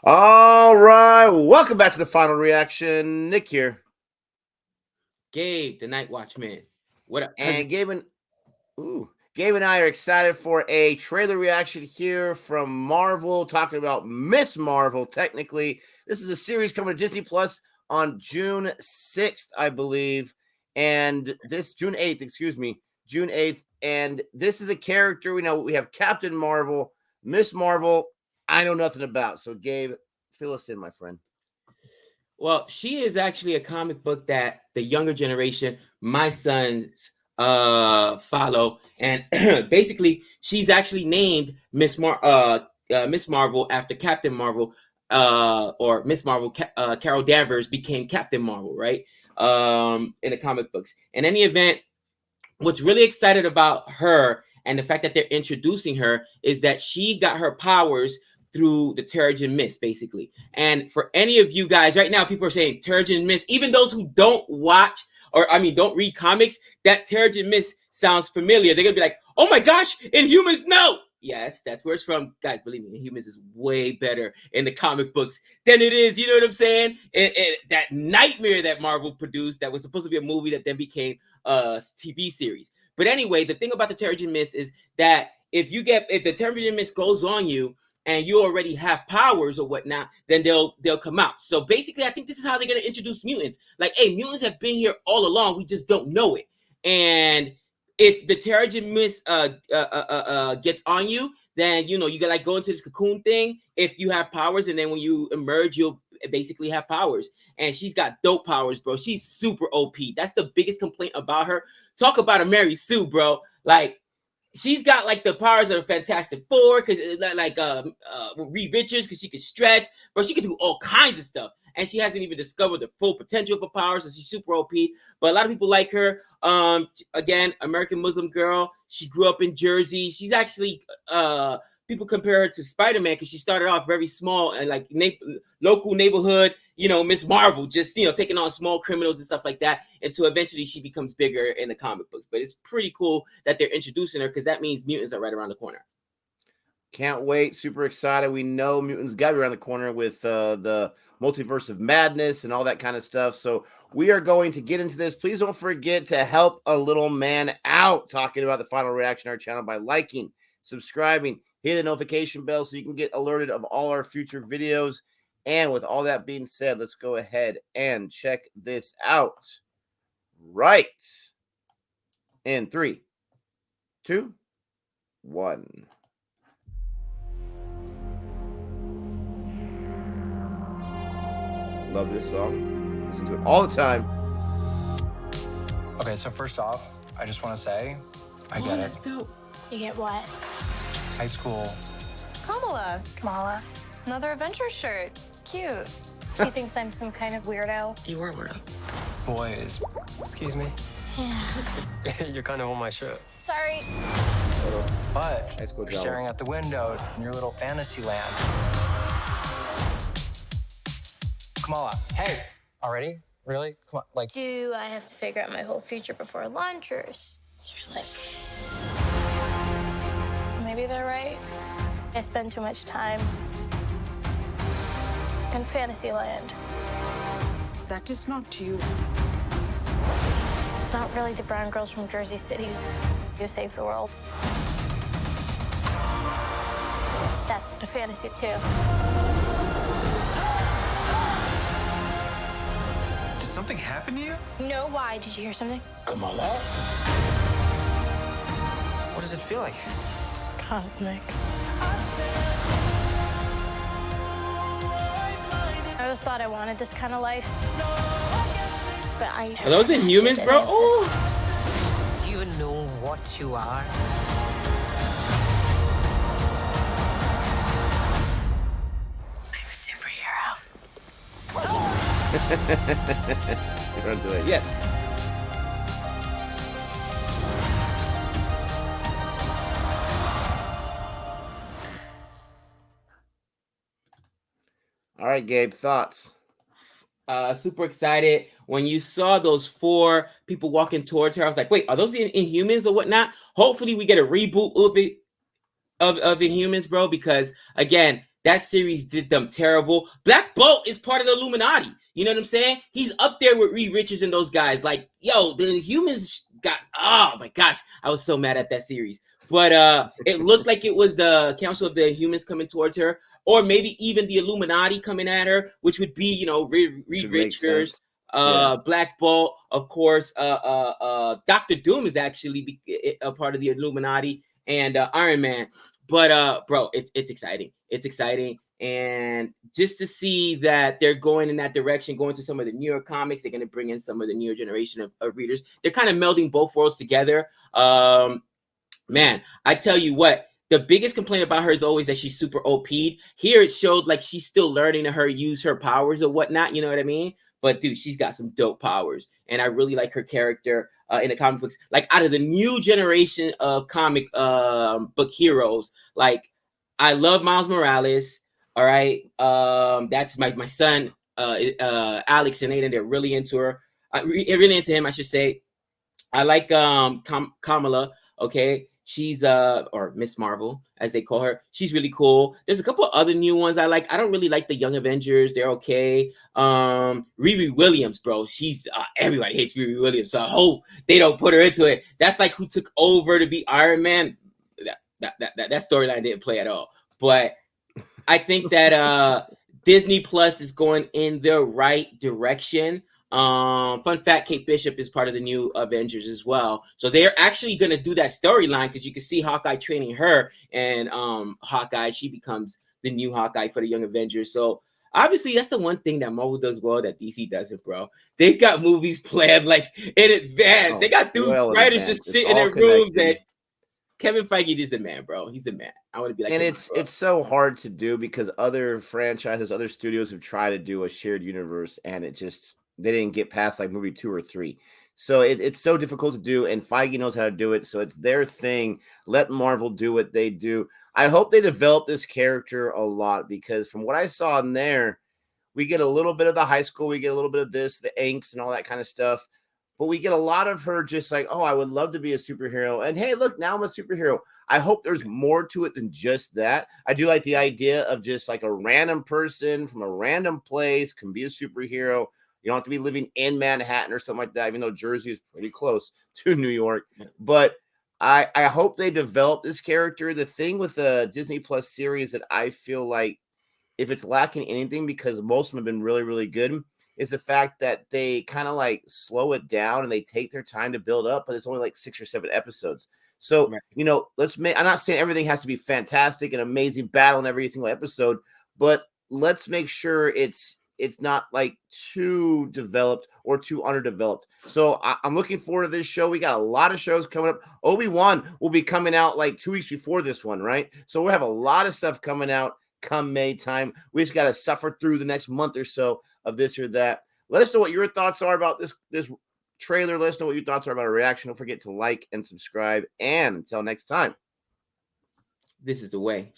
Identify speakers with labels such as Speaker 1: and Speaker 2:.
Speaker 1: All right, welcome back to the final reaction. Nick here,
Speaker 2: Gabe, the Night Watchman. What up?
Speaker 1: and Gabe and I are excited for a trailer reaction here from Marvel, talking about Miss Marvel. Technically, this is a series coming to Disney Plus on June 6th, I believe, and this June 8th, June 8th, and this is a character we know. We have Captain Marvel, Miss Marvel. I know nothing about. So, Gabe, fill us in, my friend.
Speaker 2: Well, she is actually a comic book that the younger generation, my sons, follow, and basically, she's actually named Miss Marvel after Captain Marvel, or Miss Marvel. Carol Danvers became Captain Marvel, right? In the comic books. In any event, what's really excited about her and the fact that they're introducing her is that she got her powers through the Terrigen Mist, basically. And for any of you guys right now, people are saying Terrigen Mist, even those who don't watch don't read comics, that Terrigen Mist sounds familiar. They're gonna be like, oh my gosh, Inhumans, no! Yes, that's where it's from. Guys, believe me, Inhumans is way better in the comic books than it is, you know what I'm saying? That nightmare that Marvel produced that was supposed to be a movie that then became a TV series. But anyway, the thing about the Terrigen Mist is that if the Terrigen Mist goes on you and you already have powers or whatnot, then they'll come out. So basically, I think this is how they're gonna introduce mutants. Like, hey, mutants have been here all along. We just don't know it. And if the Terrigen Mist gets on you, then you gotta like go into this cocoon thing. If you have powers, and then when you emerge, you'll basically have powers. And she's got dope powers, bro. She's super OP. That's the biggest complaint about her. Talk about a Mary Sue, bro. Like, she's got like the powers of the Fantastic Four, because like Reed Richards, because she can stretch, but she can do all kinds of stuff. And she hasn't even discovered the full potential of her powers, so she's super OP. But a lot of people like her. Again, American Muslim girl. She grew up in Jersey. She's actually people compare her to Spider-Man because she started off very small and like local neighborhood, Miss Marvel, just taking on small criminals and stuff like that, until eventually she becomes bigger in the comic books. But it's pretty cool that they're introducing her, because that means mutants are right around the corner.
Speaker 1: Can't wait. Super excited. We know mutants got to be around the corner with the multiverse of madness and all that kind of stuff. So we are going to get into this. Please don't forget to help a little man out talking about the final reaction on our channel by liking, subscribing, hit the notification bell so you can get alerted of all our future videos. And with all that being said, let's go ahead and check this out. Right. In 3, 2, 1. Love this song. Listen to it all the time.
Speaker 3: Okay, so first off, I just want to say, I get it.
Speaker 2: Dope.
Speaker 4: You get what?
Speaker 3: High school.
Speaker 4: Kamala.
Speaker 5: Another Avengers shirt. Cute.
Speaker 4: She thinks I'm some kind of weirdo.
Speaker 2: You were a weirdo.
Speaker 3: Boys. Excuse me?
Speaker 4: Yeah.
Speaker 3: You're kind of on my shirt.
Speaker 4: Sorry.
Speaker 3: But
Speaker 1: High school
Speaker 3: you're
Speaker 1: drama.
Speaker 3: staring out the window in your little fantasy land. Kamala, hey! Already? Really? Come on, like...
Speaker 4: Do I have to figure out my whole future before lunch, or is there like... Maybe they're right. I spend too much time in fantasy land.
Speaker 5: That is not you.
Speaker 4: It's not really the brown girls from Jersey City who save the world. That's a fantasy too.
Speaker 6: Did something happen to you?
Speaker 4: No, why? Did you hear something?
Speaker 2: Kamala.
Speaker 3: What does it feel like?
Speaker 4: Cosmic. I always thought I wanted this kind of life. But I never
Speaker 2: Are those Inhumans,
Speaker 4: imagined
Speaker 2: bro?
Speaker 4: it
Speaker 2: Oh.
Speaker 7: Do you know what you are?
Speaker 4: I'm a superhero.
Speaker 1: He runs away. Yes. All right, Gabe, thoughts?
Speaker 2: Super excited. When you saw those 4 people walking towards her, I was like, wait, are those Inhumans or whatnot? Hopefully we get a reboot of Inhumans, bro, because again, That series did them terrible. Black Bolt is part of the Illuminati. You know what I'm saying? He's up there with Reed Richards and those guys. Like, yo, the humans got, oh my gosh, I was so mad at that series. But it looked like it was the Council of the Humans coming towards her, or maybe even the Illuminati coming at her, which would be, you know, Reed Richards, Black Bolt, of course. Dr. Doom is actually a part of the Illuminati, and Iron Man. But bro, it's exciting. It's exciting. And just to see that they're going in that direction, going to some of the newer comics, they're going to bring in some of the newer generation of readers. They're kind of melding both worlds together. Man, I tell you what, the biggest complaint about her is always that she's super OP'd. Here it showed like she's still learning to use her powers or whatnot. You know what I mean? But dude, she's got some dope powers, and I really like her character in the comic books. Like out of the new generation of comic book heroes, like I love Miles Morales. All right, that's my son Alex and Aiden. They're really into her. Really into him, I should say. I like Kamala. Okay, she's or Miss Marvel as they call her. She's really cool. There's a couple other new ones I like. I don't really like the Young Avengers. They're okay. Riri Williams, bro. She's everybody hates Riri Williams, so I hope they don't put her into it. That's like who took over to be Iron Man. That storyline didn't play at all. But I think that Disney Plus is going in the right direction. Fun fact, Kate Bishop is part of the new Avengers as well. So they're actually going to do that storyline because you can see Hawkeye training her, and Hawkeye, she becomes the new Hawkeye for the Young Avengers. So obviously that's the one thing that Marvel does well that DC doesn't, bro. They've got movies planned like in advance. They got dudes, writers just sitting in their rooms that Kevin Feige is the man, bro. He's the man. I want to be like
Speaker 1: and
Speaker 2: him,
Speaker 1: it's so hard to do because other franchises, other studios have tried to do a shared universe, and it just they didn't get past like movie 2 or 3. So it's so difficult to do, and Feige knows how to do it. So it's their thing. Let Marvel do what they do. I hope they develop this character a lot because from what I saw in there, we get a little bit of the high school, we get a little bit of this, the angst and all that kind of stuff. But we get a lot of her just like, oh, I would love to be a superhero. And hey, look, now I'm a superhero. I hope there's more to it than just that. I do like the idea of just like a random person from a random place can be a superhero. You don't have to be living in Manhattan or something like that, even though Jersey is pretty close to New York. But I hope they develop this character. The thing with the Disney Plus series that I feel like if it's lacking anything, because most of them have been really, really good, is the fact that they kind of like slow it down and they take their time to build up, but it's only like 6 or 7 episodes. So, you know, I'm not saying everything has to be fantastic and amazing battle in every single episode, but let's make sure it's not like too developed or too underdeveloped. So I'm looking forward to this show. We got a lot of shows coming up. Obi-Wan will be coming out like 2 weeks before this one, right? So we'll have a lot of stuff coming out come May time. We just got to suffer through the next month or so of this or that. Let us know what your thoughts are about this trailer. Let us know what your thoughts are about our reaction. Don't forget to like and subscribe. And until next time,
Speaker 2: this is the way.